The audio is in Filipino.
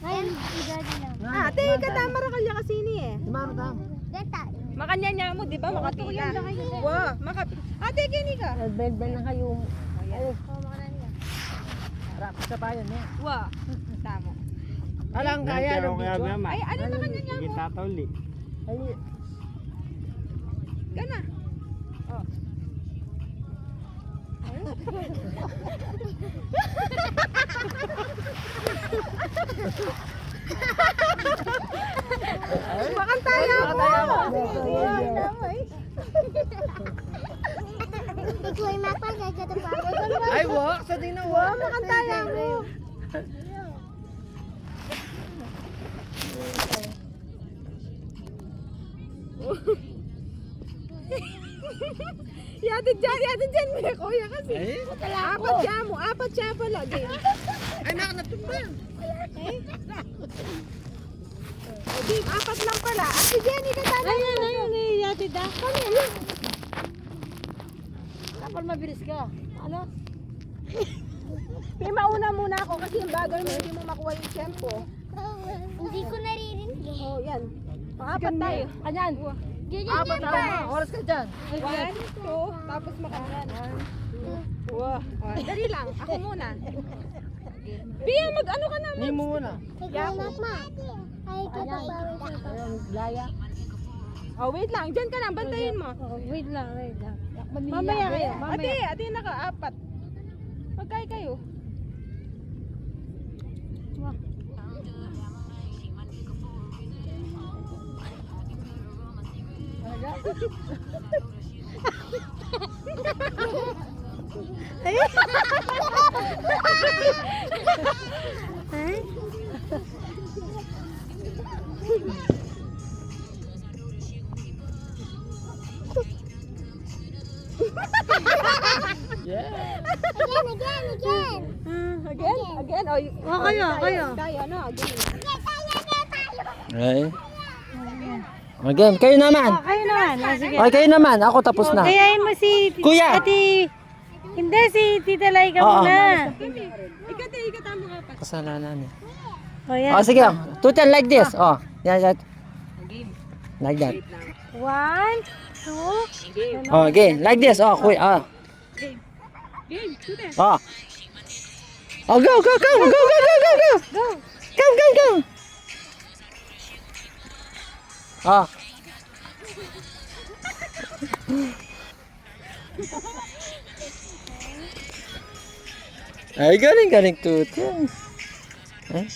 Ate, katama ra kalya kasi ni eh. Makanya niya mo, di ba? Makapila. Wow, Ate, kini ka. Bel-bel na kayo. Ay. Harap sa bayan eh. Wow. Tamo. Alang kaya ng video. Ay, ano na kanya niya mo? Kita uli. Ali. Gana. Oh. Makantaya mo. Ay, walk sa dinawa. Makantaya mo. Yatid dyan, may kuya kasi. Apat siya pala. Ay, nakanatumba. Apat lang pala. Ate Jenny, katana. Ayun, yatid da. Dapat mabilis ka. Ano? Mauna muna ako kasi yung bagay mo, hindi mo makuha yung tempo. Hindi ko naririnig. Oh, yan. Apat tayo. Kanyan. Apat na ako. Oras ka dyan. 1, 2, tapos makanan. Wow. Dali lang. Ako muna. Pia, mag-ano ka naman? Hindi mo muna. Naghanap ma. Ay, kapapawin ko. Ayun, laya. Oh, wait lang. Diyan ka lang. Bantayin mo. Wait lang. Mamaya kayo. Ate, naka-apat. Magkaya kayo. Yeah. Again. Oh, kayo. Tayo, no? Again. Ay. Again, kayo naman. Kayo naman. Sige. Okay, kayo naman. Ako tapos na. Kayain mo si Kuya! Ate. Hindi, si Tita Laika Oo. muna. Ikatama ka pa. Kasalanan eh. O yan. Oh, sige. Tutan like this. Oh, yan. Like that. 1, 2. Oh, again. Like this. Oh, kuya. Oh. Game, do this. Oh. Oh, go. Come. Oh. Ay, galing tutan. Eh?